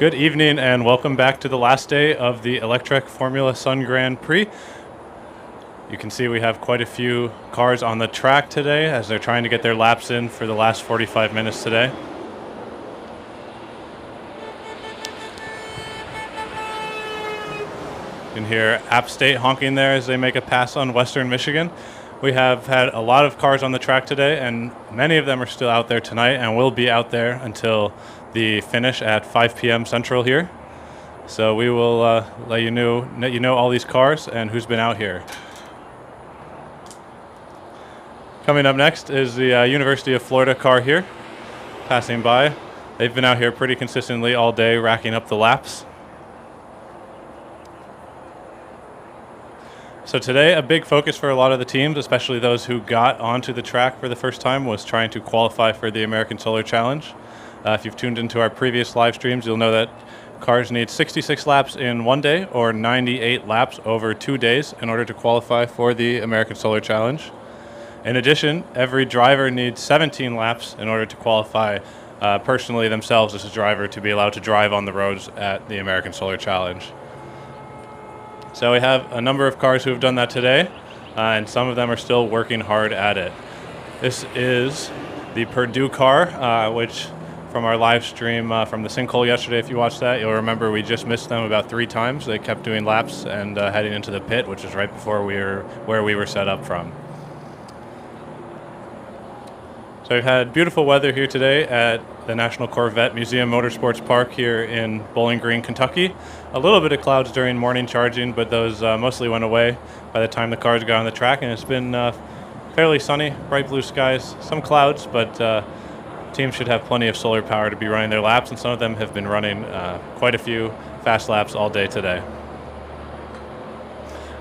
Good evening and welcome back to the last day of the Electrek Formula Sun Grand Prix. You can see we have quite a few cars on the track today as they're trying to get their laps in for the last 45 minutes today. You can hear App State honking there as they make a pass on Western Michigan. We have had a lot of cars on the track today, and many of them are still out there tonight and will be out there until the finish at 5 p.m. Central here. So we will let you know all these cars and who's been out here. Coming up next is the University of Florida car here, passing by. They've been out here pretty consistently all day, racking up the laps. So today, a big focus for a lot of the teams, especially those who got onto the track for the first time, was trying to qualify for the American Solar Challenge. If you've tuned into our previous live streams, you'll know that cars need 66 laps in one day or 98 laps over 2 days in order to qualify for the American Solar Challenge. In addition, every driver needs 17 laps in order to qualify personally themselves as a driver to be allowed to drive on the roads at the American Solar Challenge. So we have a number of cars who have done that today, and some of them are still working hard at it. This is the Purdue car, which from our live stream from the sinkhole yesterday, if you watched that, you'll remember we just missed them about 3 times. They kept doing laps and heading into the pit, which is right before where we were set up from. So we've had beautiful weather here today at the National Corvette Museum Motorsports Park here in Bowling Green, Kentucky. A little bit of clouds during morning charging, but those mostly went away by the time the cars got on the track, and it's been fairly sunny, bright blue skies, some clouds, but teams should have plenty of solar power to be running their laps, and some of them have been running quite a few fast laps all day today.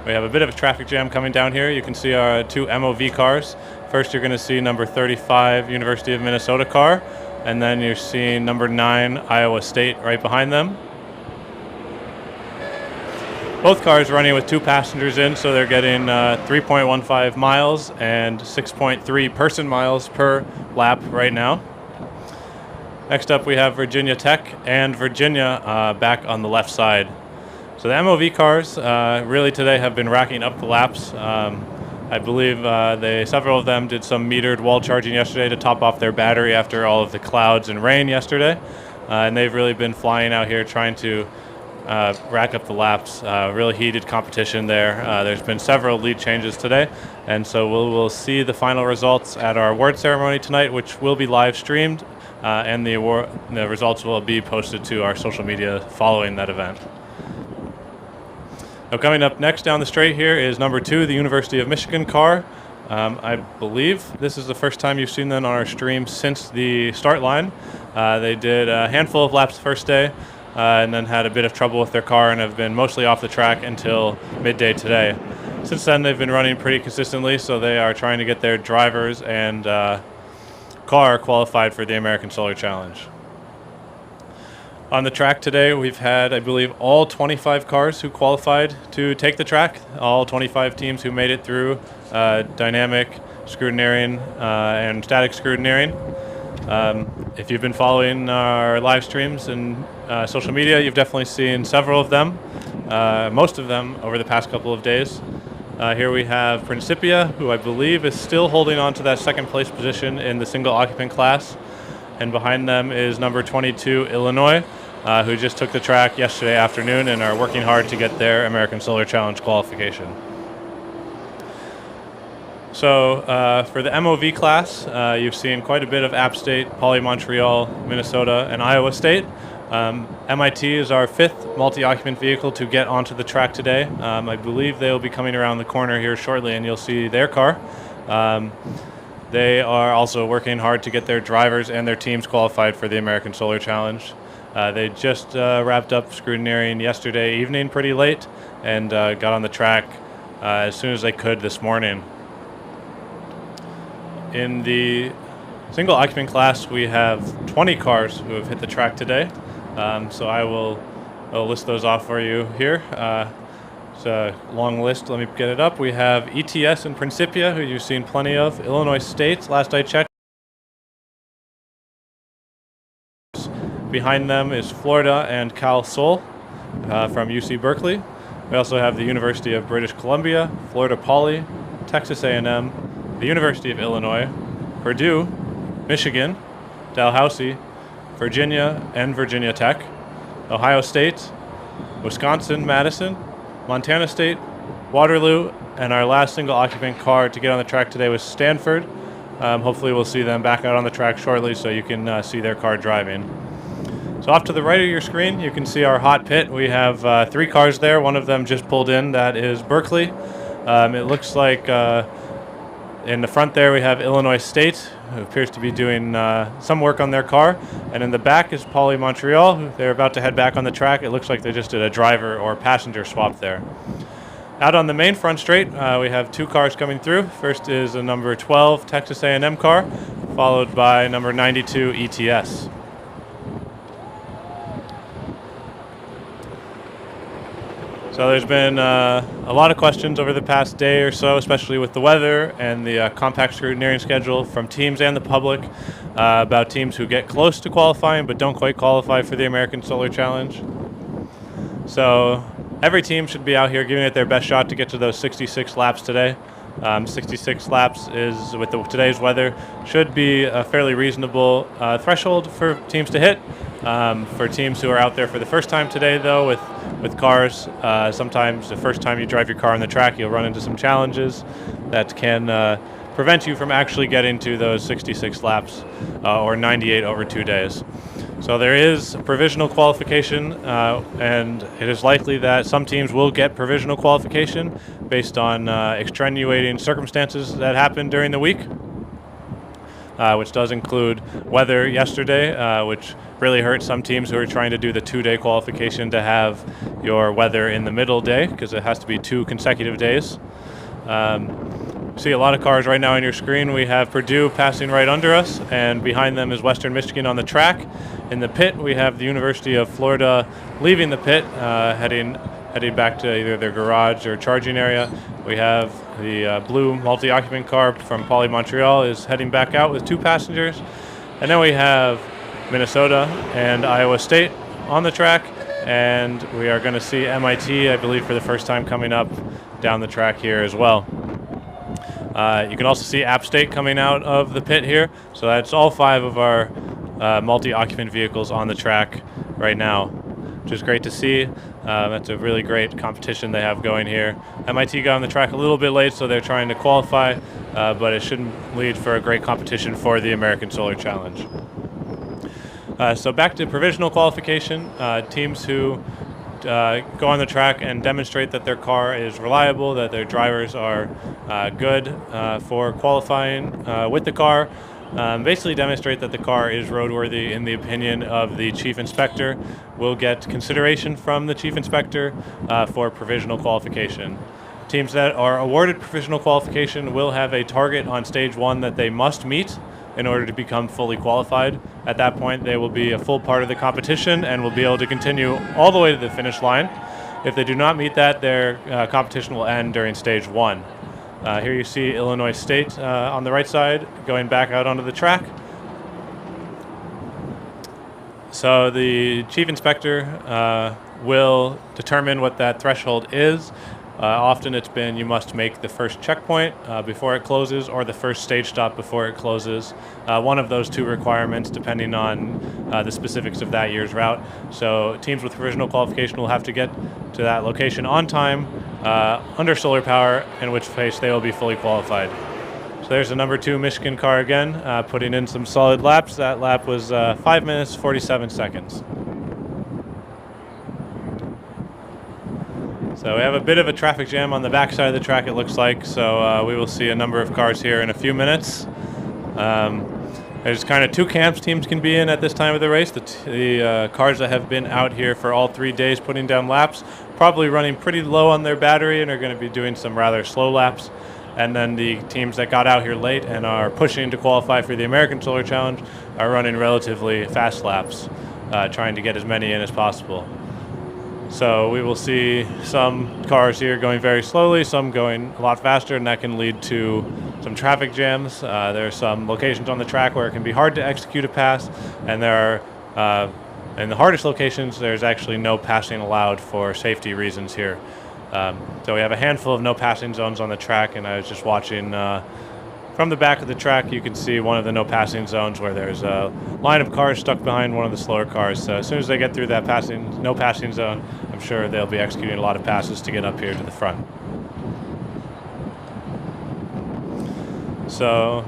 We have a bit of a traffic jam coming down here. You can see our 2 MOV cars. First, you're going to see number 35 University of Minnesota car, and then you're seeing number 9 Iowa State right behind them. Both cars running with 2 passengers in, so they're getting 3.15 miles and 6.3 person miles per lap right now. Next up, we have Virginia Tech and Virginia back on the left side. So the MOV cars really today have been racking up the laps. I believe several of them did some metered wall charging yesterday to top off their battery after all of the clouds and rain yesterday. And they've really been flying out here trying to rack up the laps. Really heated competition there. There's been several lead changes today. And so we'll see the final results at our award ceremony tonight, which will be live streamed. And the results will be posted to our social media following that event. Now coming up next down the straight here is number 2, the University of Michigan car. I believe this is the first time you've seen them on our stream since the start line. They did a handful of laps the first day and then had a bit of trouble with their car and have been mostly off the track until midday today. Since then, they've been running pretty consistently, so they are trying to get their drivers and car qualified for the American Solar Challenge. On the track today, we've had, I believe, all 25 cars who qualified to take the track, all 25 teams who made it through dynamic scrutineering and static scrutineering. If you've been following our live streams and social media, you've definitely seen several of them, most of them over the past couple of days. Here we have Principia, who I believe is still holding on to that second place position in the single occupant class. And behind them is number 22, Illinois, who just took the track yesterday afternoon and are working hard to get their American Solar Challenge qualification. So for the MOV class, you've seen quite a bit of App State, Poly Montreal, Minnesota, and Iowa State. MIT is our 5th multi-occupant vehicle to get onto the track today. I believe they will be coming around the corner here shortly and you'll see their car. They are also working hard to get their drivers and their teams qualified for the American Solar Challenge. They just wrapped up scrutineering yesterday evening pretty late and got on the track as soon as they could this morning. In the single occupant class, we have 20 cars who have hit the track today. So I'll list those off for you here. It's a long list. Let me get it up. We have ETS and Principia, who you've seen plenty of. Illinois State, last I checked. Behind them is Florida and Cal Sol from UC Berkeley. We also have the University of British Columbia, Florida Poly, Texas A&M, the University of Illinois, Purdue, Michigan, Dalhousie, Virginia and Virginia Tech, Ohio State, Wisconsin, Madison, Montana State, Waterloo, and our last single occupant car to get on the track today was Stanford. Hopefully we'll see them back out on the track shortly so you can see their car driving. So off to the right of your screen, you can see our hot pit. We have 3 cars there. One of them just pulled in. That is Berkeley. It looks like in the front there we have Illinois State, who appears to be doing some work on their car. And in the back is Poly Montreal. They're about to head back on the track. It looks like they just did a driver or passenger swap there. Out on the main front straight, we have 2 cars coming through. First is a number 12 Texas A&M car, followed by number 92 ETS. So there's been a lot of questions over the past day or so, especially with the weather and the compact scrutineering schedule from teams and the public about teams who get close to qualifying but don't quite qualify for the American Solar Challenge. So every team should be out here giving it their best shot to get to those 66 laps today. 66 laps is, with today's weather, should be a fairly reasonable threshold for teams to hit. For teams who are out there for the first time today, though, with cars, sometimes the first time you drive your car on the track, you'll run into some challenges that can prevent you from actually getting to those 66 laps or 98 over 2 days. So there is provisional qualification, and it is likely that some teams will get provisional qualification based on extenuating circumstances that happened during the week, which does include weather yesterday, which really hurt some teams who are trying to do the 2-day qualification to have your weather in the middle day, because it has to be 2 consecutive days. See a lot of cars right now on your screen. We have Purdue passing right under us, and behind them is Western Michigan on the track. In the pit, we have the University of Florida leaving the pit, heading back to either their garage or charging area. We have the blue multi-occupant car from Poly Montreal is heading back out with 2 passengers. And then we have Minnesota and Iowa State on the track, and we are going to see MIT, I believe, for the first time coming up down the track here as well. You can also see App State coming out of the pit here. So that's all 5 of our multi-occupant vehicles on the track right now, which is great to see. That's a really great competition they have going here. MIT got on the track a little bit late, so they're trying to qualify, but it shouldn't lead for a great competition for the American Solar Challenge. So back to provisional qualification. Teams who go on the track and demonstrate that their car is reliable, that their drivers are good for qualifying with the car, basically demonstrate that the car is roadworthy in the opinion of the chief inspector, will get consideration from the chief inspector for provisional qualification. Teams that are awarded provisional qualification will have a target on stage 1 that they must meet in order to become fully qualified. At that point, they will be a full part of the competition and will be able to continue all the way to the finish line. If they do not meet that, their competition will end during stage 1. Here you see Illinois State on the right side going back out onto the track. So the chief inspector will determine what that threshold is. Often it's been you must make the first checkpoint before it closes, or the first stage stop before it closes. One of those 2 requirements depending on the specifics of that year's route. So teams with provisional qualification will have to get to that location on time under solar power, in which case they will be fully qualified. So there's the number 2 Michigan car again, putting in some solid laps. That lap was 5 minutes, 47 seconds. So we have a bit of a traffic jam on the back side of the track, it looks like, so we will see a number of cars here in a few minutes. There's kind of 2 camps teams can be in at this time of the race. The cars that have been out here for all 3 days putting down laps, probably running pretty low on their battery and are going to be doing some rather slow laps. And then the teams that got out here late and are pushing to qualify for the American Solar Challenge are running relatively fast laps, trying to get as many in as possible. So we will see some cars here going very slowly, some going a lot faster, and that can lead to some traffic jams. There are some locations on the track where it can be hard to execute a pass, and there are In the hardest locations, there's actually no passing allowed for safety reasons here. So we have a handful of no passing zones on the track, and I was just watching from the back of the track. You can see one of the no passing zones where there's a line of cars stuck behind one of the slower cars. So as soon as they get through that no passing zone, I'm sure they'll be executing a lot of passes to get up here to the front. So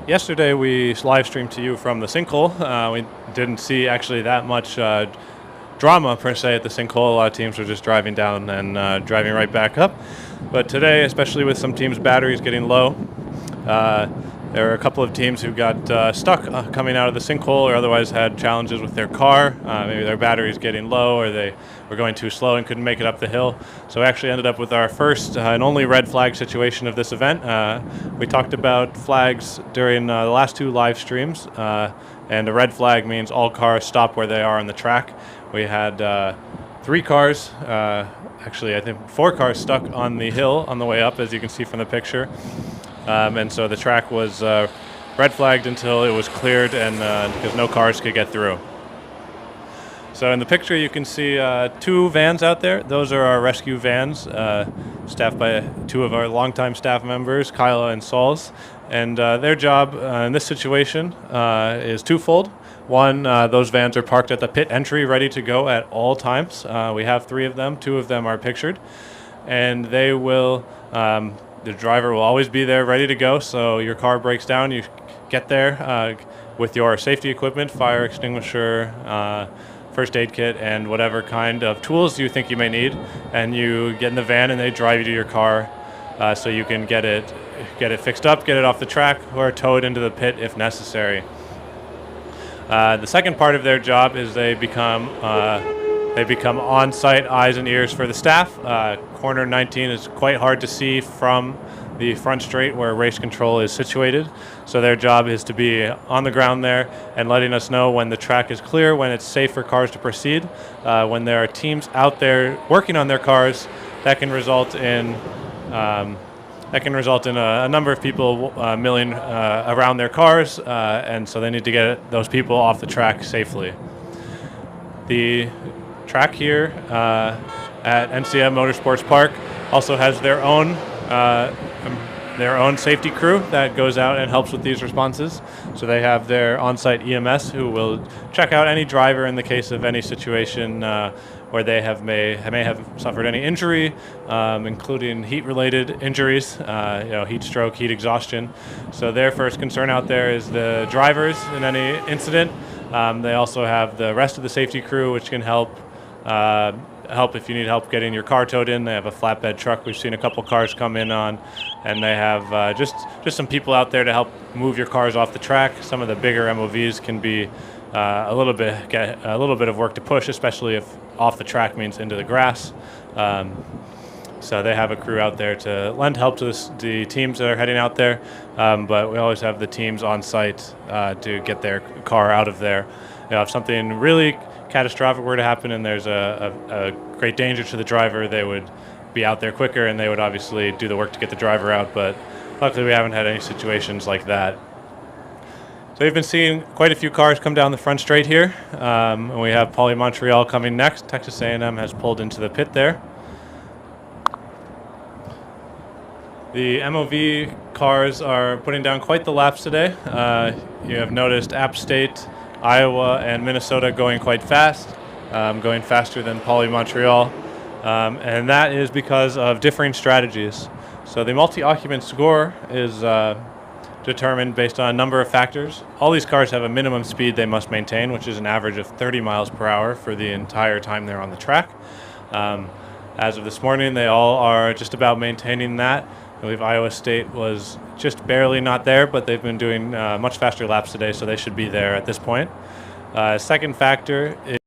yesterday we live streamed to you from the sinkhole. We didn't see actually that much drama per se at the sinkhole. A lot of teams were just driving down and driving right back up. But today, especially with some teams' batteries getting low, there are a couple of teams who got stuck coming out of the sinkhole, or otherwise had challenges with their car. Maybe their battery's getting low, or they were going too slow and couldn't make it up the hill. So we actually ended up with our first and only red flag situation of this event. We talked about flags during the last two live streams, and a red flag means all cars stop where they are on the track. We had 3 cars, actually I think 4 cars stuck on the hill on the way up, as you can see from the picture. And so the track was red flagged until it was cleared, and because no cars could get through. So in the picture you can see 2 vans out there. Those are our rescue vans, staffed by 2 of our longtime staff members, Kyla and Sauls. And their job in this situation is twofold. One, those vans are parked at the pit entry ready to go at all times. We have 3 of them. 2 of them are pictured. And they will... the driver will always be there ready to go, so your car breaks down, you get there with your safety equipment, fire extinguisher, first aid kit, and whatever kind of tools you think you may need, and you get in the van and they drive you to your car so you can get it fixed up, get it off the track, or tow it into the pit if necessary. The second part of their job is they become on-site eyes and ears for the staff. Corner 19 is quite hard to see from the front straight where race control is situated. So their job is to be on the ground there and letting us know when the track is clear, when it's safe for cars to proceed. When there are teams out there working on their cars, that can result in a number of people milling around their cars, and so they need to get those people off the track safely. The track here at NCM Motorsports Park also has their own safety crew that goes out and helps with these responses. So they have their on-site EMS who will check out any driver in the case of any situation where they may have suffered any injury, including heat-related injuries, heat stroke, heat exhaustion. So their first concern out there is the drivers in any incident. They also have the rest of the safety crew, which can help if you need help getting your car towed in. They have a flatbed truck we've seen a couple cars come in on, and they have just some people out there to help move your cars off the track. Some of the bigger MOVs can be a little bit of work to push, especially if off the track means into the grass. So they have a crew out there to lend help to the teams that are heading out there, but we always have the teams on site to get their car out of there. If something really catastrophic were to happen and there's a great danger to the driver, they would be out there quicker, and they would obviously do the work to get the driver out, but luckily we haven't had any situations like that. So we've been seeing quite a few cars come down the front straight here, and we have Poly Montreal coming next. Texas A&M has pulled into the pit there. The MOV cars are putting down quite the laps today. You have noticed App State, Iowa, and Minnesota going quite fast, going faster than Poly Montreal, and that is because of differing strategies. So the multi-occupant score is determined based on a number of factors. All these cars have a minimum speed they must maintain, which is an average of 30 miles per hour for the entire time they're on the track. As of this morning, they all are just about maintaining that. I believe Iowa State was just barely not there, but they've been doing much faster laps today, so they should be there at this point. Second factor is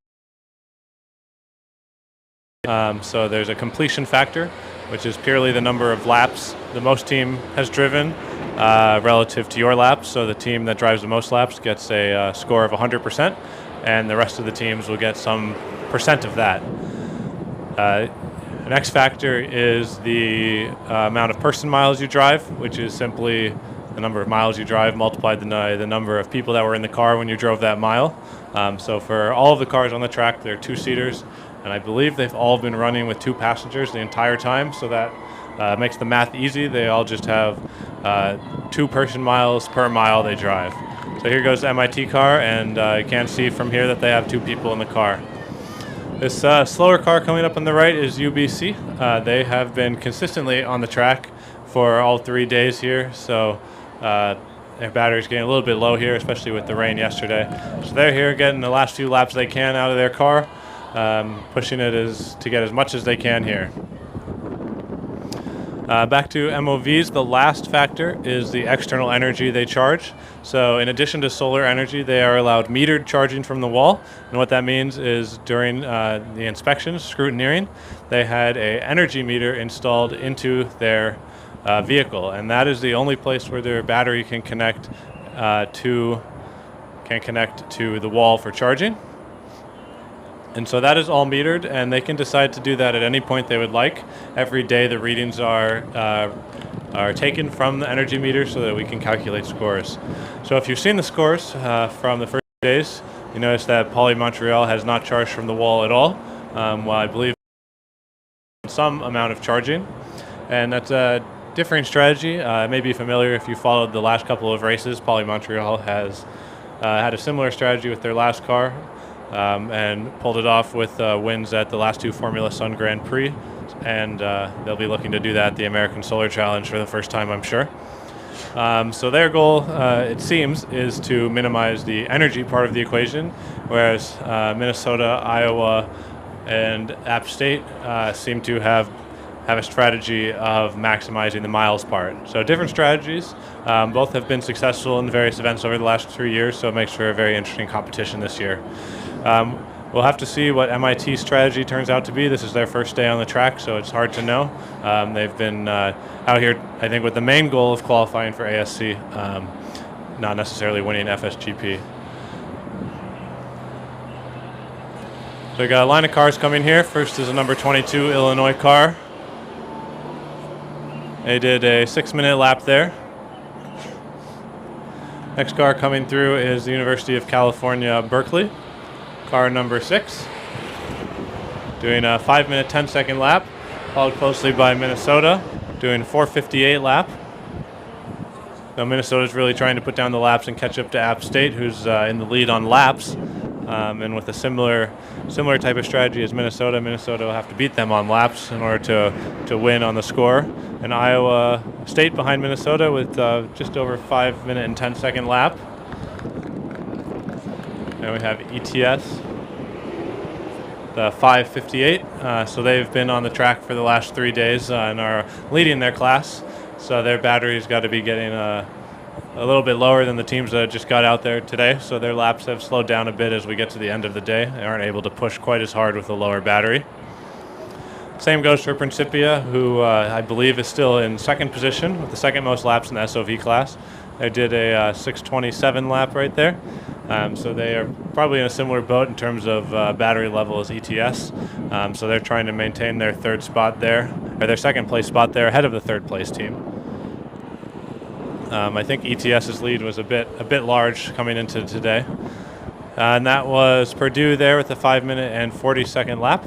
so there's a completion factor, which is purely the number of laps the most team has driven relative to your laps. So the team that drives the most laps gets a score of 100%, and the rest of the teams will get some percent of that. An X factor is the amount of person miles you drive, which is simply the number of miles you drive multiplied by the number of people that were in the car when you drove that mile. So for all of the cars on the track, they're two-seaters, and I believe they've all been running with 2 passengers the entire time, so that makes the math easy. They all just have 2 person miles per mile they drive. So here goes the MIT car, and you can see from here that they have 2 people in the car. This slower car coming up on the right is UBC. They have been consistently on the track for all 3 days here, so their battery's getting a little bit low here, especially with the rain yesterday. So they're here getting the last few laps they can out of their car, pushing it to get as much as they can here. Back to MOVs, the last factor is the external energy they charge. So in addition to solar energy, they are allowed metered charging from the wall. And what that means is during the inspections, scrutineering, they had an energy meter installed into their vehicle. And that is the only place where their battery can connect to the wall for charging. And so that is all metered, and they can decide to do that at any point they would like. Every day the readings are taken from the energy meter so that we can calculate scores. So if you've seen the scores from the first days, you notice that Poly Montreal has not charged from the wall at all, while I believe some amount of charging. And that's a differing strategy. It may be familiar if you followed the last couple of races. Poly Montreal has had a similar strategy with their last car. And pulled it off with wins at the last 2 Formula Sun Grand Prix, and they'll be looking to do that at the American Solar Challenge for the first time, I'm sure. So their goal, it seems, is to minimize the energy part of the equation, whereas Minnesota, Iowa, and App State seem to have a strategy of maximizing the miles part. So different strategies. Both have been successful in various events over the last 3 years, so it makes for a very interesting competition this year. We'll have to see what MIT's strategy turns out to be. This is their first day on the track, so it's hard to know. They've been out here, I think, with the main goal of qualifying for ASC, not necessarily winning FSGP. So we got a line of cars coming here. First is a number 22 Illinois car. They did a 6-minute lap there. Next car coming through is the University of California, Berkeley. Car number 6, doing a 5-minute, 10-second lap, followed closely by Minnesota, doing a 4:58 lap. So Minnesota's really trying to put down the laps and catch up to App State, who's in the lead on laps. And with a similar type of strategy as Minnesota will have to beat them on laps in order to win on the score. And Iowa State behind Minnesota with just over 5-minute and 10-second lap. And we have ETS, the 5:58. So they've been on the track for the last 3 days and are leading their class. So their battery's got to be getting a little bit lower than the teams that just got out there today. So their laps have slowed down a bit as we get to the end of the day. They aren't able to push quite as hard with a lower battery. Same goes for Principia, who I believe is still in second position with the second most laps in the SOV class. They did a 6:27 lap right there. So they are probably in a similar boat in terms of battery level as ETS. So they're trying to maintain their third spot there, or their second place spot there ahead of the third place team. I think ETS's lead was a bit large coming into today. And that was Purdue there with a 5-minute and 40-second lap.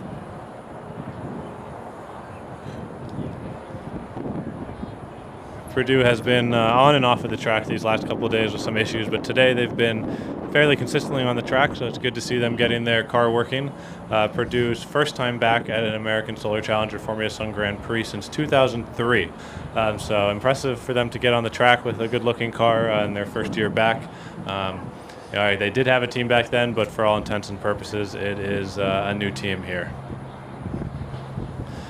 Purdue has been on and off of the track these last couple of days with some issues, but today they've been fairly consistently on the track, so it's good to see them getting their car working. Purdue's first time back at an American Solar Challenger Formula Sun Grand Prix since 2003. So impressive for them to get on the track with a good-looking car in their first year back. They did have a team back then, but for all intents and purposes, it is a new team here.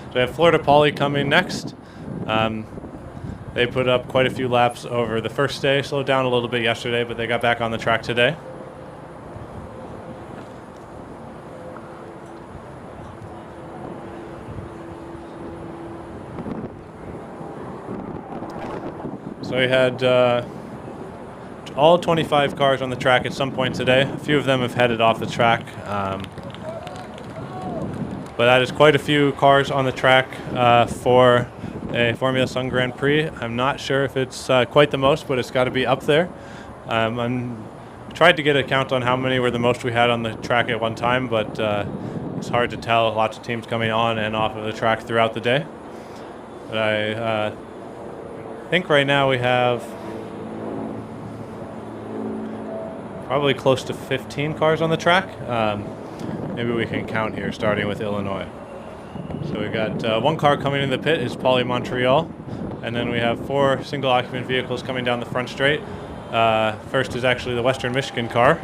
So we have Florida Poly coming next. They put up quite a few laps over the first day, slowed down a little bit yesterday, but they got back on the track today. So we had all 25 cars on the track at some point today. A few of them have headed off the track. But that is quite a few cars on the track for a Formula Sun Grand Prix. I'm not sure if it's quite the most, but it's got to be up there. I tried to get a count on how many were the most we had on the track at one time, but it's hard to tell. Lots of teams coming on and off of the track throughout the day. But I think right now we have probably close to 15 cars on the track. Maybe we can count here, starting with Illinois. So we've got one car coming in the pit, is Poly Montreal, and then we have 4 single occupant vehicles coming down the front straight. First is actually the Western Michigan car.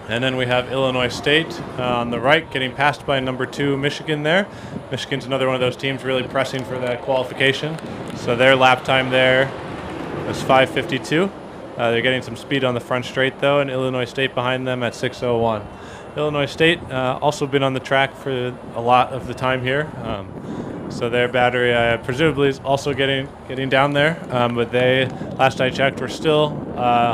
And then we have Illinois State on the right, getting passed by number 2 Michigan there. Michigan's another one of those teams really pressing for that qualification. So their lap time there was 5:52. They're getting some speed on the front straight though, and Illinois State behind them at 6:01. Illinois State also been on the track for a lot of the time here. So their battery presumably is also getting down there, but they, last I checked, were still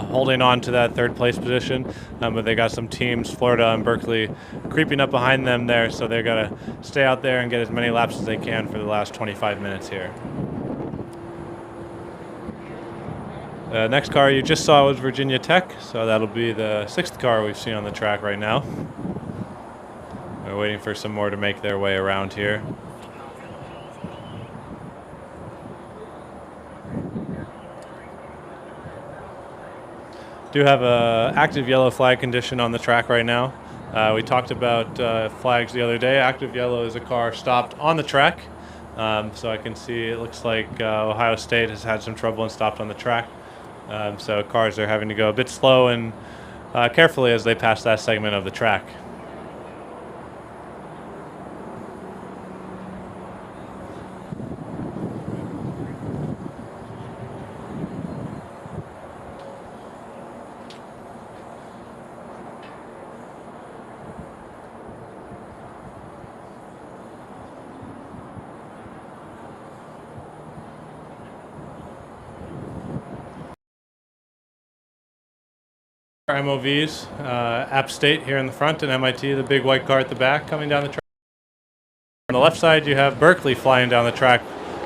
holding on to that 3rd place position, but they got some teams, Florida and Berkeley, creeping up behind them there, so they've got to stay out there and get as many laps as they can for the last 25 minutes here. The next car you just saw was Virginia Tech, so that'll be the 6th car we've seen on the track right now. We're waiting for some more to make their way around here. Do have a active yellow flag condition on the track right now. We talked about flags the other day. Active yellow is a car stopped on the track. So I can see it looks like Ohio State has had some trouble and stopped on the track. So cars are having to go a bit slow and carefully as they pass that segment of the track. MOVs, App State here in the front, and MIT, the big white car at the back, coming down the track. On the left side, you have Berkeley flying down the track,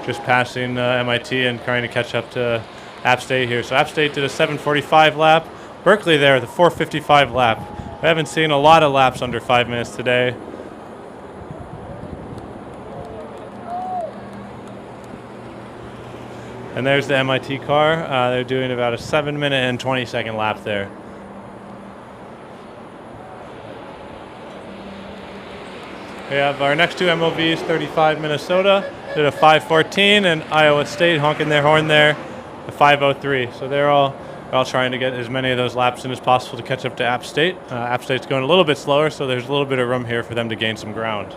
just passing MIT and trying to catch up to App State here. So App State did a 7:45 lap. Berkeley there with a 4:55 lap. We haven't seen a lot of laps under 5 minutes today. And there's the MIT car. They're doing about a 7-minute and 20-second lap there. We have our next 2 MOVs, 35 Minnesota, did a 5:14, and Iowa State honking their horn there, a 5:03. So they're all trying to get as many of those laps in as possible to catch up to App State. App State's going a little bit slower, so there's a little bit of room here for them to gain some ground.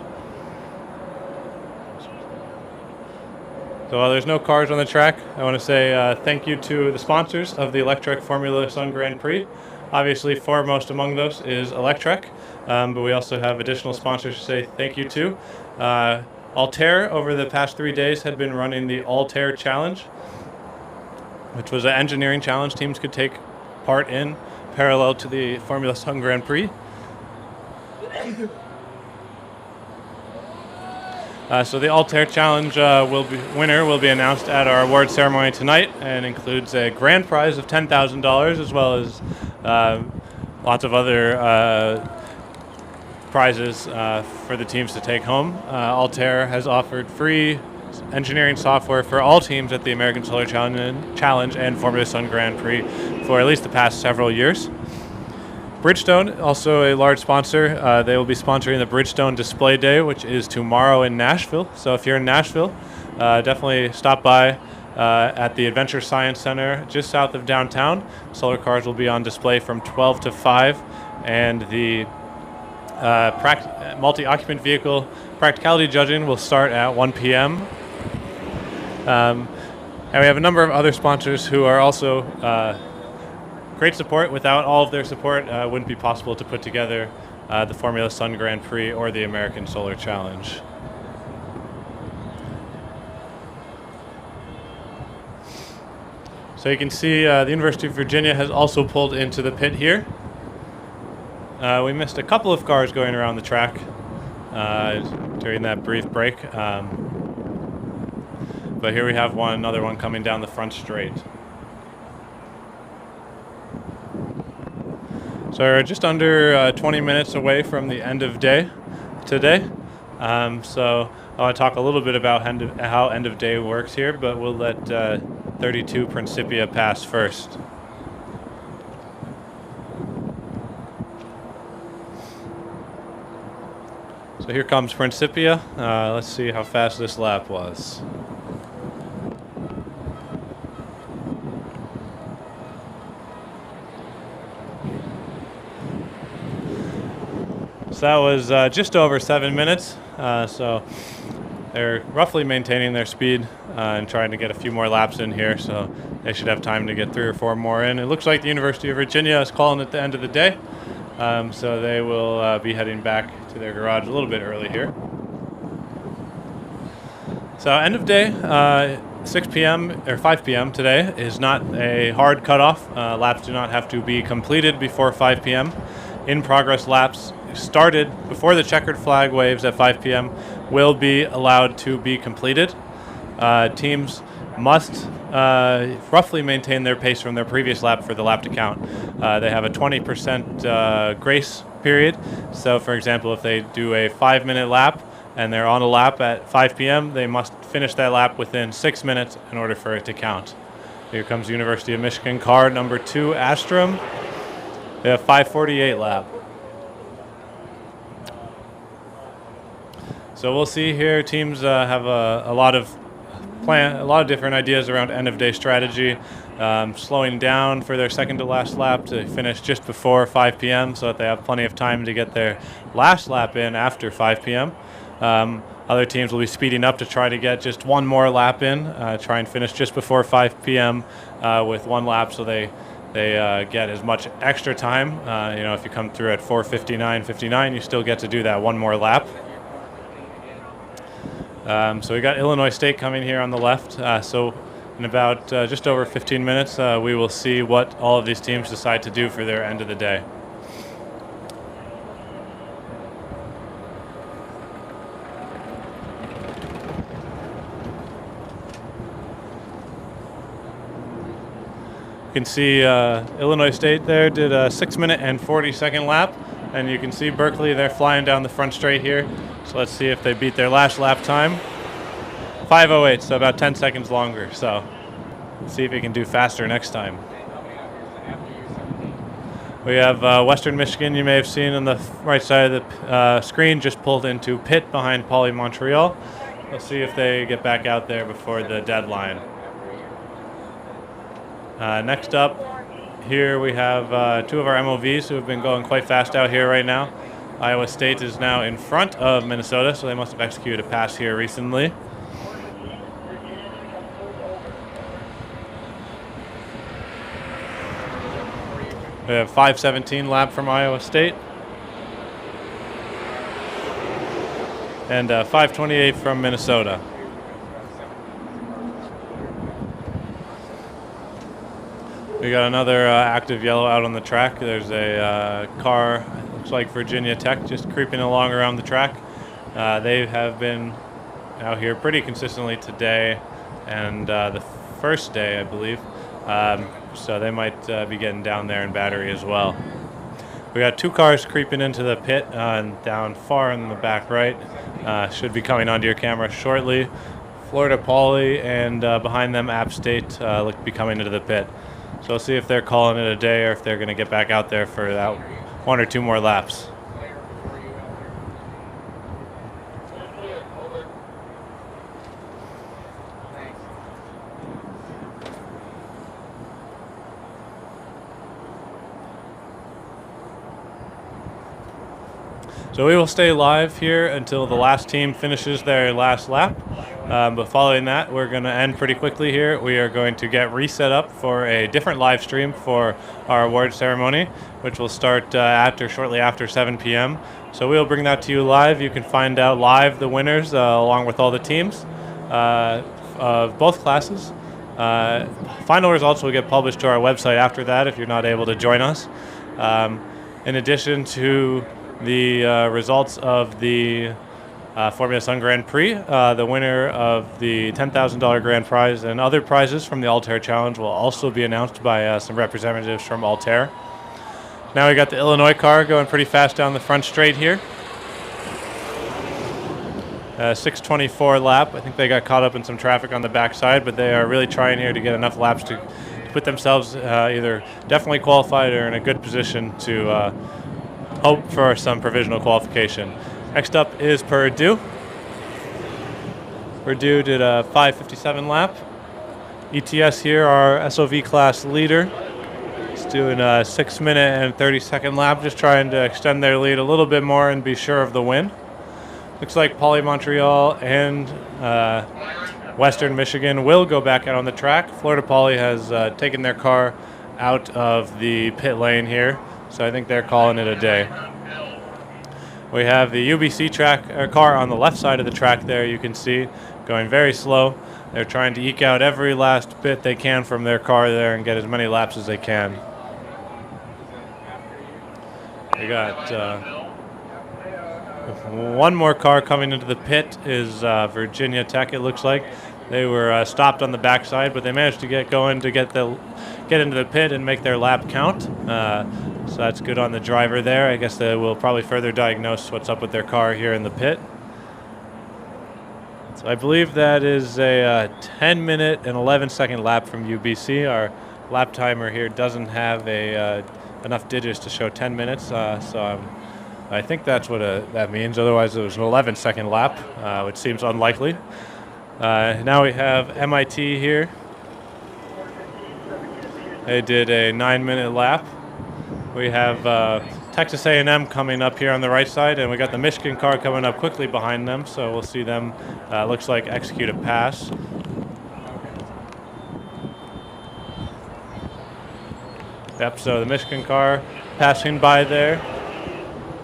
So while there's no cars on the track, I want to say thank you to the sponsors of the Electrek Formula Sun Grand Prix. Obviously, foremost among those is Electrek, but we also have additional sponsors to say thank you to. Altair, over the past 3 days, had been running the Altair Challenge, which was an engineering challenge teams could take part in, parallel to the Formula Sun Grand Prix. So the Altair Challenge winner will be announced at our award ceremony tonight, and includes a grand prize of $10,000 as well as lots of other prizes for the teams to take home. Altair has offered free engineering software for all teams at the American Solar Challenge and Formula Sun Grand Prix for at least the past several years. Bridgestone, also a large sponsor. They will be sponsoring the Bridgestone Display Day, which is tomorrow in Nashville. So if you're in Nashville, definitely stop by at the Adventure Science Center just south of downtown. Solar cars will be on display from 12 to 5, and the multi-occupant vehicle practicality judging will start at 1 p.m. And we have a number of other sponsors who are also great support. Without all of their support, it wouldn't be possible to put together the Formula Sun Grand Prix or the American Solar Challenge. So you can see the University of Virginia has also pulled into the pit here. We missed a couple of cars going around the track. during that brief break. But here we have another one coming down the front straight. So we're just under 20 minutes away from the end of day today. So I want to talk a little bit about how end of day works here, but we'll let 32 Principia pass first. So here comes Principia. Let's see how fast this lap was. So that was just over 7 minutes. So they're roughly maintaining their speed and trying to get a few more laps in here. So they should have time to get 3 or 4 more in. It looks like the University of Virginia is calling it the end of the day. So they will be heading back to their garage a little bit early here. So end of day, 6 p.m. or 5 p.m. today is not a hard cutoff. Laps do not have to be completed before 5 p.m. In progress laps started before the checkered flag waves at 5 p.m. will be allowed to be completed. Teams must roughly maintain their pace from their previous lap for the lap to count. They have a 20% grace period. So, for example, if they do a 5-minute lap and they're on a lap at 5 p.m., they must finish that lap within 6 minutes in order for it to count. Here comes University of Michigan car number 2, Astrom. They have 5:48 lap. So we'll see here. Teams have a lot of different ideas around end of day strategy. Slowing down for their second to last lap to finish just before 5 p.m. so that they have plenty of time to get their last lap in after 5 p.m. Other teams will be speeding up to try to get just one more lap in, try and finish just before 5 p.m. With one lap, so they get as much extra time. If you come through at 4:59.59, you still get to do that one more lap. So we got Illinois State coming here on the left. So in about just over 15 minutes, we will see what all of these teams decide to do for their end of the day. You can see Illinois State there did a 6-minute and 40-second lap. And you can see Berkeley, they're flying down the front straight here. So let's see if they beat their last lap time. 5:08, so about 10 seconds longer. So let's see if we can do faster next time. We have Western Michigan, you may have seen on the right side of the screen, just pulled into pit behind Poly Montreal. We'll see if they get back out there before the deadline. Next up, here we have 2 of our MOVs who have been going quite fast out here right now. Iowa State is now in front of Minnesota, so they must have executed a pass here recently. We have 5:17 lap from Iowa State. And 5:28 from Minnesota. We got another active yellow out on the track. There's a car, looks like Virginia Tech, just creeping along around the track. They have been out here pretty consistently today and the first day, I believe. So they might be getting down there in battery as well. We got 2 cars creeping into the pit and down far in the back right. Should be coming onto your camera shortly. Florida Poly and behind them App State look to be coming into the pit. So we'll see if they're calling it a day or if they're going to get back out there for that 1 or 2 more laps. So we will stay live here until the last team finishes their last lap. But following that, we're going to end pretty quickly here. We are going to get reset up for a different live stream for our award ceremony, which will start shortly after 7 p.m. So we'll bring that to you live. You can find out live the winners along with all the teams of both classes. Final results will get published to our website after that if you're not able to join us. In addition to the results of the Formula Sun Grand Prix. The winner of the $10,000 grand prize and other prizes from the Altair Challenge will also be announced by some representatives from Altair. Now we got the Illinois car going pretty fast down the front straight here. 6:24 lap. I think they got caught up in some traffic on the backside, but they are really trying here to get enough laps to put themselves either definitely qualified or in a good position to hope for some provisional qualification. Next up is Purdue. Purdue did a 5:57 lap. ETS here, our SOV class leader, is doing a 6-minute and 30-second lap, just trying to extend their lead a little bit more and be sure of the win. Looks like Poly Montreal and Western Michigan will go back out on the track. Florida Poly has taken their car out of the pit lane here, so I think they're calling it a day. We have the UBC car on the left side of the track there, you can see, going very slow. They're trying to eke out every last bit they can from their car there and get as many laps as they can. We got one more car coming into the pit is Virginia Tech, it looks like. They were stopped on the backside, but they managed to get going to get into the pit and make their lap count. So that's good on the driver there. I guess they will probably further diagnose what's up with their car here in the pit. So I believe that is a 10-minute and 11-second lap from UBC. Our lap timer here doesn't have enough digits to show 10 minutes, so I think that's what that means. Otherwise, it was an 11-second lap, which seems unlikely. Now we have MIT here. They did a 9-minute lap. We have Texas A&M coming up here on the right side, and we got the Michigan car coming up quickly behind them, so we'll see them, looks like, execute a pass. Yep, so the Michigan car passing by there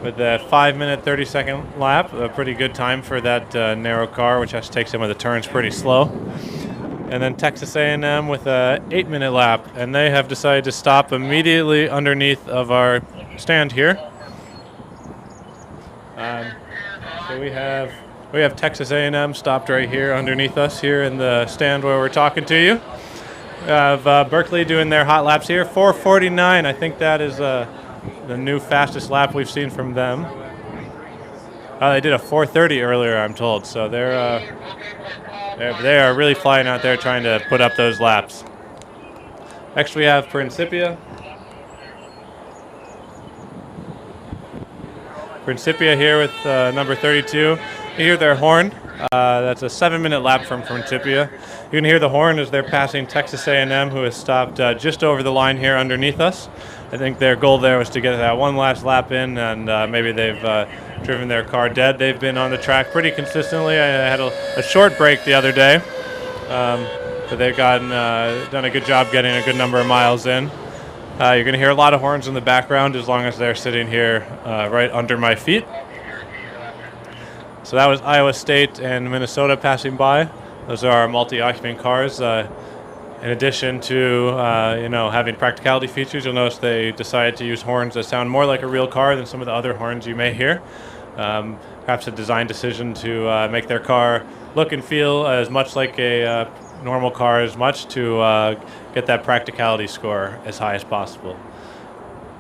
with a 5-minute, 30-second lap. A pretty good time for that narrow car, which has to take some of the turns pretty slow. And then Texas A&M with a 8-minute lap, and they have decided to stop immediately underneath of our stand here. So we have Texas A&M stopped right here underneath us here in the stand where we're talking to you. We have Berkeley doing their hot laps here, 4:49. I think that is the new fastest lap we've seen from them. They did a 4:30 earlier, I'm told, so they are really flying out there trying to put up those laps. Next we have Principia. Principia here with number 32. You hear their horn. That's a 7-minute lap from Principia. You can hear the horn as they're passing Texas A&M, who has stopped just over the line here underneath us. I think their goal there was to get that one last lap in, and maybe they've driven their car dead. They've been on the track pretty consistently. I had a short break the other day, but they've done a good job getting a good number of miles in. You're going to hear a lot of horns in the background as long as they're sitting here right under my feet. So that was Iowa State and Minnesota passing by. Those are our multi-occupant cars. In addition to having practicality features, you'll notice they decided to use horns that sound more like a real car than some of the other horns you may hear. Perhaps a design decision to make their car look and feel as much like a normal car as much to get that practicality score as high as possible.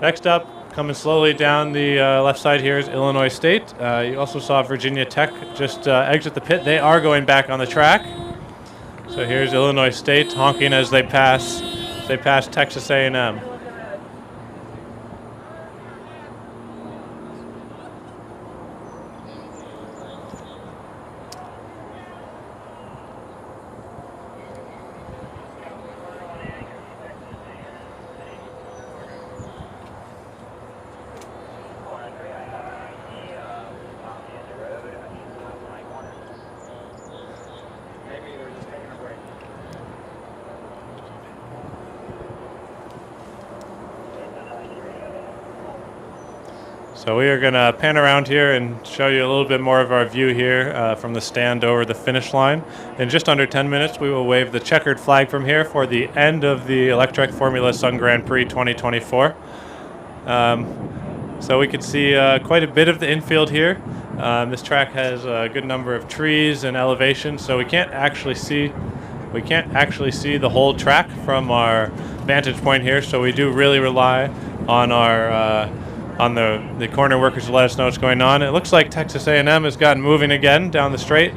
Next up, coming slowly down the left side here is Illinois State. You also saw Virginia Tech just exit the pit. They are going back on the track. So here's Illinois State honking as they pass Texas A&M. So we are going to pan around here and show you a little bit more of our view here from the stand over the finish line. In just under 10 minutes, we will wave the checkered flag from here for the end of the Electrek Formula Sun Grand Prix 2024. So we can see quite a bit of the infield here. This track has a good number of trees and elevation, so we can't actually see the whole track from our vantage point here. So we do really rely on our on the corner workers to let us know what's going on. It looks like Texas A&M has gotten moving again down the straight,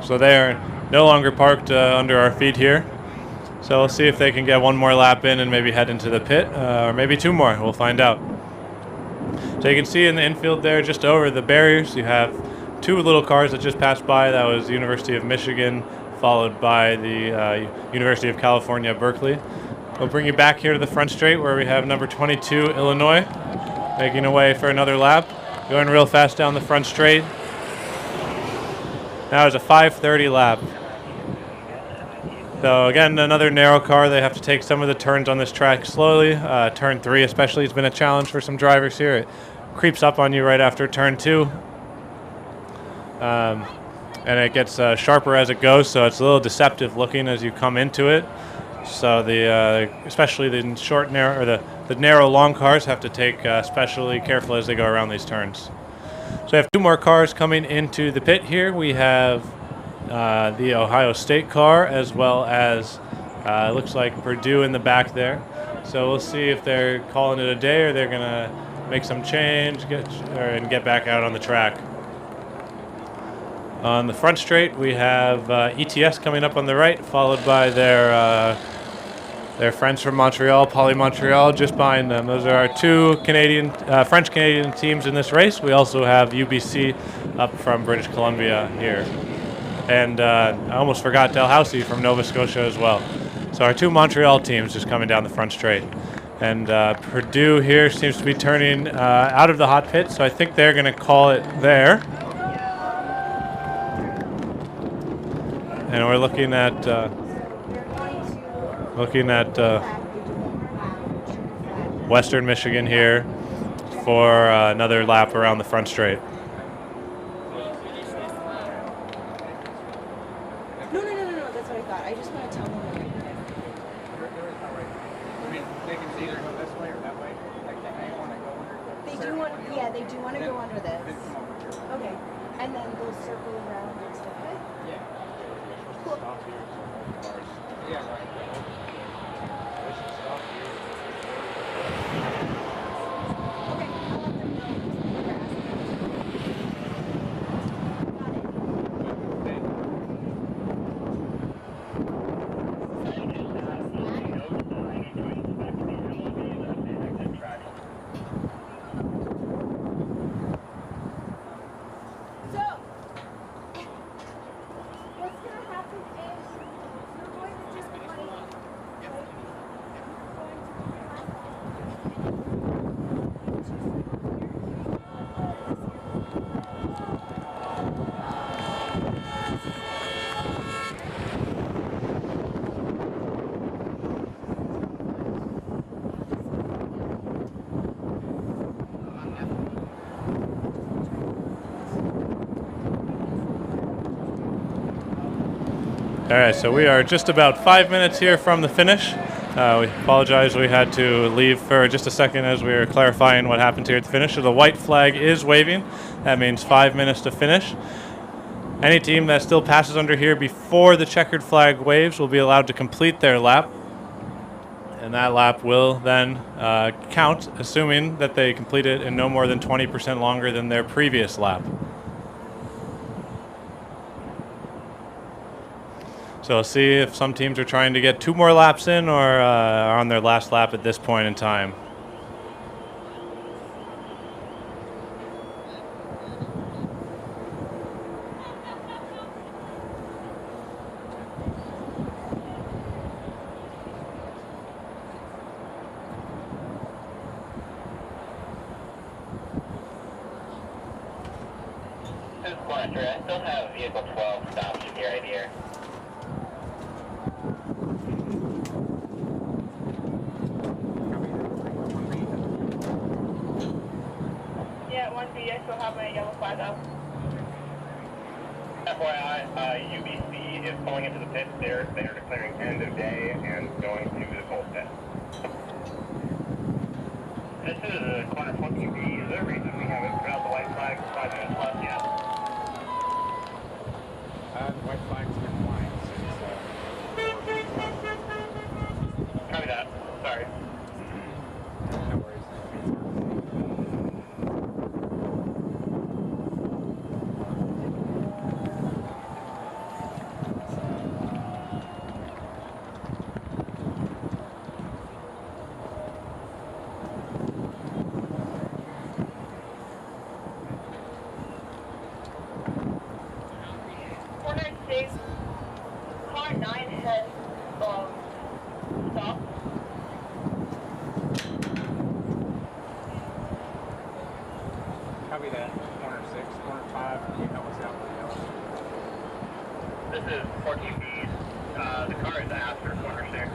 so they are no longer parked under our feet here. So we'll see if they can get one more lap in and maybe head into the pit, or maybe two more. We'll find out. So you can see in the infield there, just over the barriers, you have two little cars that just passed by. That was the University of Michigan, followed by the University of California, Berkeley. We'll bring you back here to the front straight where we have number 22, Illinois, making away for another lap. Going real fast down the front straight. Now it's a 5:30 lap. So again, another narrow car. They have to take some of the turns on this track slowly. Turn 3 especially has been a challenge for some drivers here. It creeps up on you right after turn 2. And it gets sharper as it goes, so it's a little deceptive looking as you come into it. So especially the short, narrow, or the narrow, long cars have to take especially careful as they go around these turns. So we have two more cars coming into the pit here. We have the Ohio State car, as well as it looks like Purdue in the back there. So we'll see if they're calling it a day or they're going to make some change and get back out on the track. On the front straight, we have ETS coming up on the right, followed by their friends from Montreal, Poly Montreal, just behind them. Those are our two French-Canadian teams in this race. We also have UBC up from British Columbia here. And I almost forgot Dalhousie from Nova Scotia as well. So our two Montreal teams just coming down the front straight. And Purdue here seems to be turning out of the hot pit, so I think they're going to call it there. And we're looking at Western Michigan here for another lap around the front straight. No, that's what I thought. I just want to tell them. They can either go this way or that way. They do want to go under this. Okay, and then they'll circle around and stuff. Yeah. Cool. Yeah, right. Okay, I'll let them know. All right, so we are just about 5 minutes here from the finish. We apologize, we had to leave for just a second as we were clarifying what happened here at the finish. So the white flag is waving. That means 5 minutes to finish. Any team that still passes under here before the checkered flag waves will be allowed to complete their lap. And that lap will then count, assuming that they complete it in no more than 20% longer than their previous lap. So we'll see if some teams are trying to get two more laps in or are on their last lap at this point in time. This is Blaster. I still have vehicle 12 stopped right here. Yeah, 1B, I still have my yellow flag up. FYI, UBC is pulling into the pits. They're declaring end of day and going to the cold pit. This is corner 14B. Is there a reason we haven't put out the white flag for 5 minutes left yet? The white flag's been flying since, Copy that. Sorry. no worries. Corner 6, car 9 has stopped. Copy that. Corner 6, corner 5, you help us out with the This is 14B. The car is after corner 6.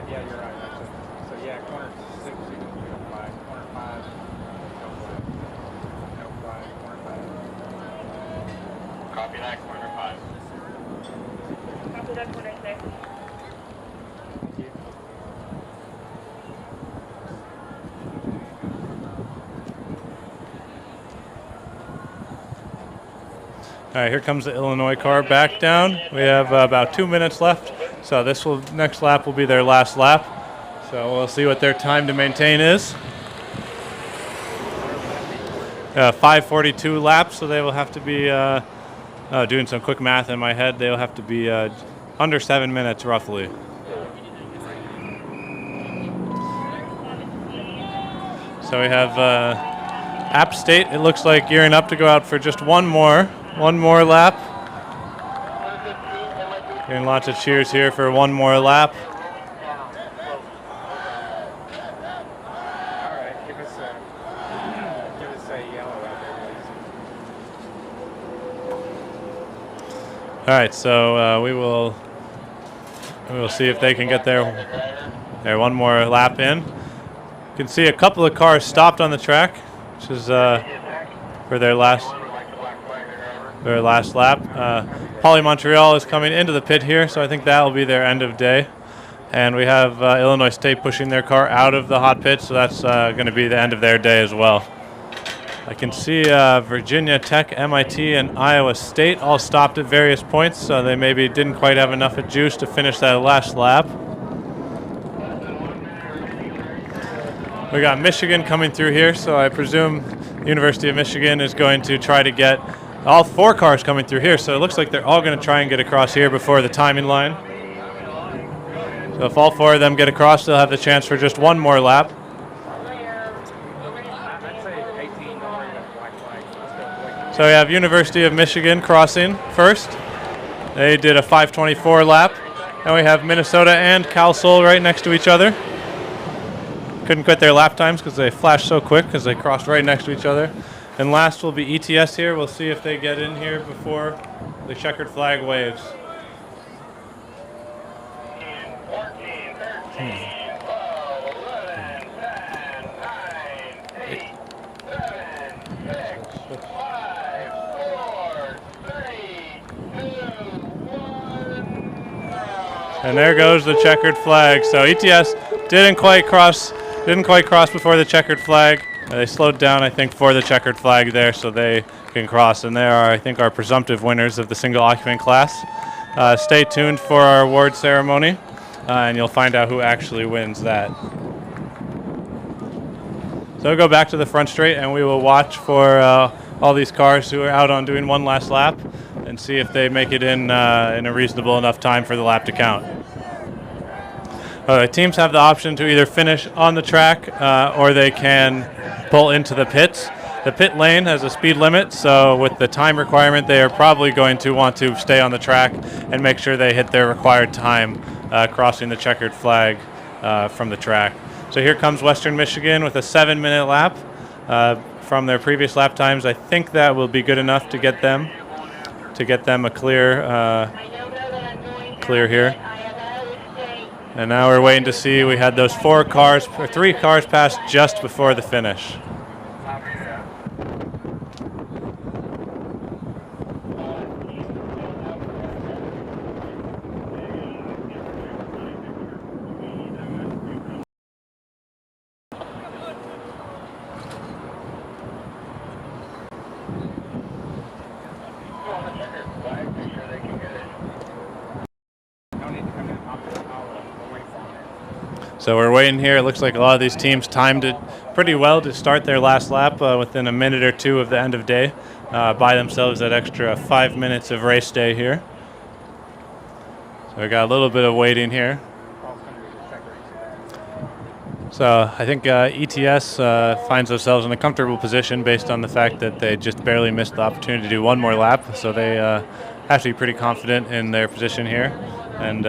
Yeah, you're right. That's it. So yeah, corner 6, you can do no flag. Corner 5, no flag. No flag. Corner 5. Copy that, corner 5. Copy that, corner 6. Thank you. All right, here comes the Illinois car back down. We have about 2 minutes left, so next lap will be their last lap. So we'll see what their time to maintain is. 5:42 laps, so they will have to be doing some quick math in my head. They will have to be under 7 minutes roughly. So we have App State. It looks like gearing up to go out for just one more lap. Getting lots of cheers here for one more lap. All right, give us a yellow out there, please. All right, so we will see if they can get their one more lap in. You can see a couple of cars stopped on the track, which is for their last lap. Poly Montreal is coming into the pit here, so I think that will be their end of day. And we have Illinois State pushing their car out of the hot pit, so that's going to be the end of their day as well. I can see Virginia Tech, MIT, and Iowa State all stopped at various points, so they maybe didn't quite have enough of juice to finish that last lap. We got Michigan coming through here, so I presume University of Michigan is going to try to get all 4 cars coming through here, so it looks like they're all going to try and get across here before the timing line. So if all 4 of them get across, they'll have the chance for just one more lap. I'd say 18, don't worry about the black flag. Let's go, boy. So we have University of Michigan crossing first. They did a 5:24 lap. And we have Minnesota and Cal Sol right next to each other. Couldn't quit their lap times because they flashed so quick because they crossed right next to each other. And last will be ETS here. We'll see if they get in here before the checkered flag waves. 14, 13, 12, 11, 10, 9, 8, 7, 6, 5, 4, 3, 2, 1. And there goes the checkered flag. So ETS didn't quite cross before the checkered flag. They slowed down, I think, for the checkered flag there, so they can cross. And they are, I think, our presumptive winners of the single occupant class. Stay tuned for our award ceremony, and you'll find out who actually wins that. So we'll go back to the front straight, and we will watch for all these cars who are out on doing one last lap, and see if they make it in a reasonable enough time for the lap to count. Teams have the option to either finish on the track or they can pull into the pits. The pit lane has a speed limit, so with the time requirement, they are probably going to want to stay on the track and make sure they hit their required time crossing the checkered flag from the track. So here comes Western Michigan with a 7-minute lap. From their previous lap times, I think that will be good enough to get them a clear here. And now we're waiting to see. We had those 3 cars pass just before the finish. So we're waiting here. It looks like a lot of these teams timed it pretty well to start their last lap within a minute or two of the end of day. Buy themselves that extra 5 minutes of race day here. So we got a little bit of waiting here. So I think ETS finds themselves in a comfortable position based on the fact that they just barely missed the opportunity to do one more lap. So they have to be pretty confident in their position here. And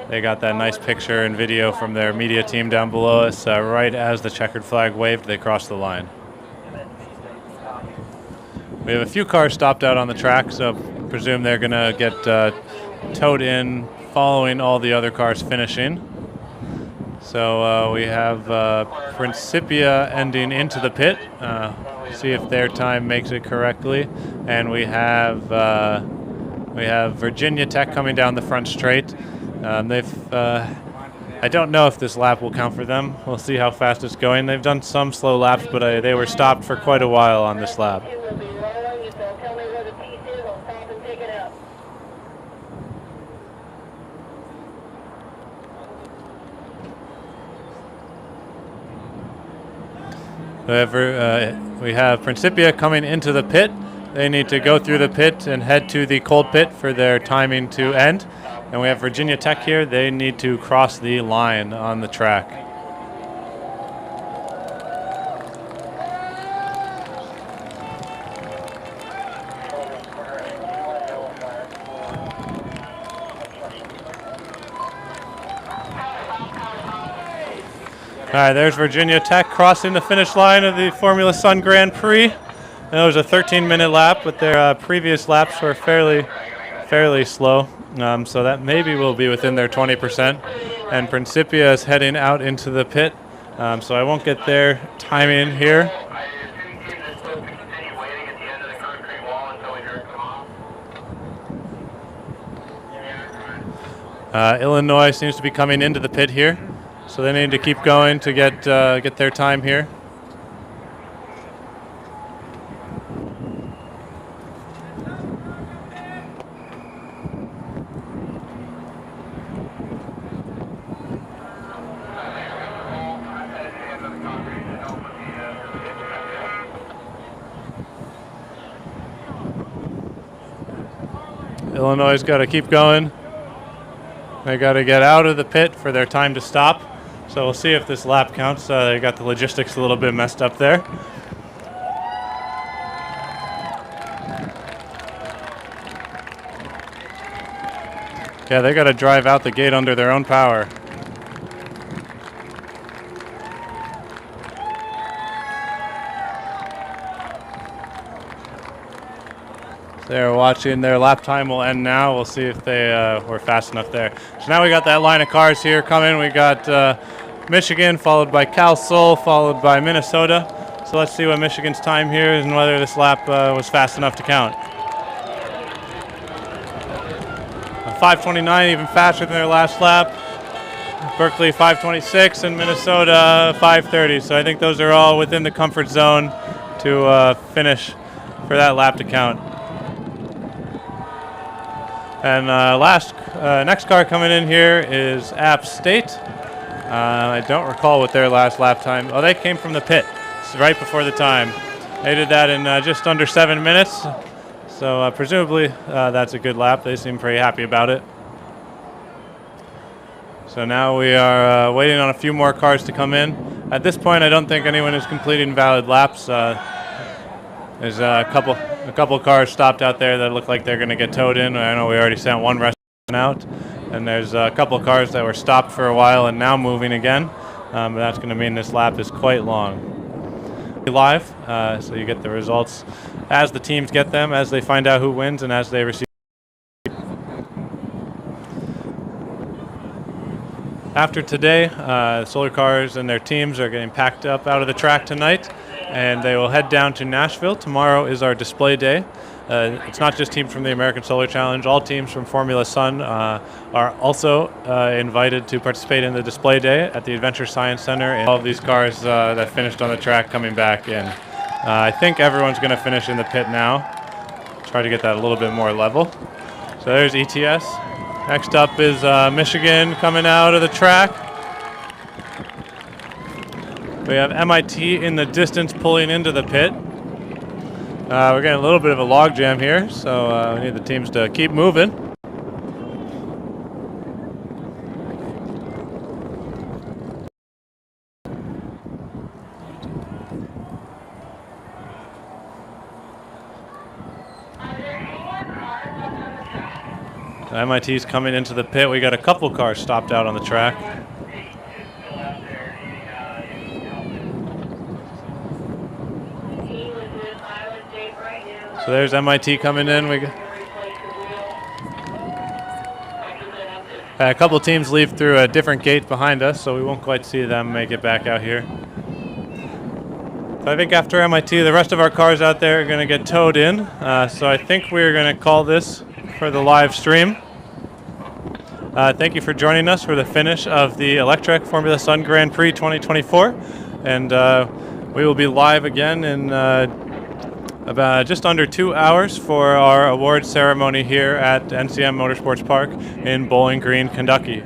they got that nice picture and video from their media team down below us. Right as the checkered flag waved, they crossed the line. We have a few cars stopped out on the track, so presume they're going to get towed in following all the other cars finishing. So we have Principia ending into the pit. See if their time makes it correctly. And we have Virginia Tech coming down the front straight. I don't know if this lap will count for them. We'll see how fast it's going. They've done some slow laps, but they were stopped for quite a while on this lap. However, we have Principia coming into the pit. They need to go through the pit and head to the cold pit for their timing to end. And we have Virginia Tech here. They need to cross the line on the track. All right, there's Virginia Tech crossing the finish line of the Formula Sun Grand Prix. And it was a 13-minute lap, but their previous laps were fairly slow. So that maybe will be within their 20%. And Principia is heading out into the pit. So I won't get their timing here. Illinois seems to be coming into the pit here. So they need to keep going to get their time here. Illinois got to keep going. They got to get out of the pit for their time to stop. So we'll see if this lap counts. They got the logistics a little bit messed up there. Yeah, they got to drive out the gate under their own power. They're watching. Their lap time will end now. We'll see if they were fast enough there. So now we got that line of cars here coming. We got Michigan, followed by Cal Sol, followed by Minnesota. So let's see what Michigan's time here is and whether this lap was fast enough to count. 5:29, even faster than their last lap. Berkeley 5:26 and Minnesota 5:30. So I think those are all within the comfort zone to finish for that lap to count. And next car coming in here is App State. I don't recall what their last lap time. Oh, they came from the pit right before the time. They did that in just under 7 minutes. So presumably that's a good lap. They seem pretty happy about it. So now we are waiting on a few more cars to come in. At this point, I don't think anyone is completing valid laps. There's a couple cars stopped out there that look like they're going to get towed in. I know we already sent one restaurant out. And there's a couple cars that were stopped for a while and now moving again. But that's going to mean this lap is quite long. Live, so you get the results as the teams get them, as they find out who wins, and as they receive. After today, Solar Cars and their teams are getting packed up out of the track tonight, and they will head down to Nashville. Tomorrow is our display day. It's not just teams from the American Solar Challenge. All teams from Formula Sun are also invited to participate in the display day at the Adventure Science Center. And all of these cars that finished on the track coming back in. I think everyone's going to finish in the pit now. Try to get that a little bit more level. So there's ETS. Next up is Michigan coming out of the track. We have MIT in the distance pulling into the pit. We're getting a little bit of a log jam here, so we need the teams to keep moving. MIT's coming into the pit. We got a couple cars stopped out on the track. So there's MIT coming in. We got a couple teams leave through a different gate behind us, so we won't quite see them make it back out here. So I think after MIT, the rest of our cars out there are going to get towed in. So I think we're going to call this for the live stream. Thank you for joining us for the finish of the Electrek Formula Sun Grand Prix 2024. And we will be live again in about just under 2 hours for our award ceremony here at NCM Motorsports Park in Bowling Green, Kentucky.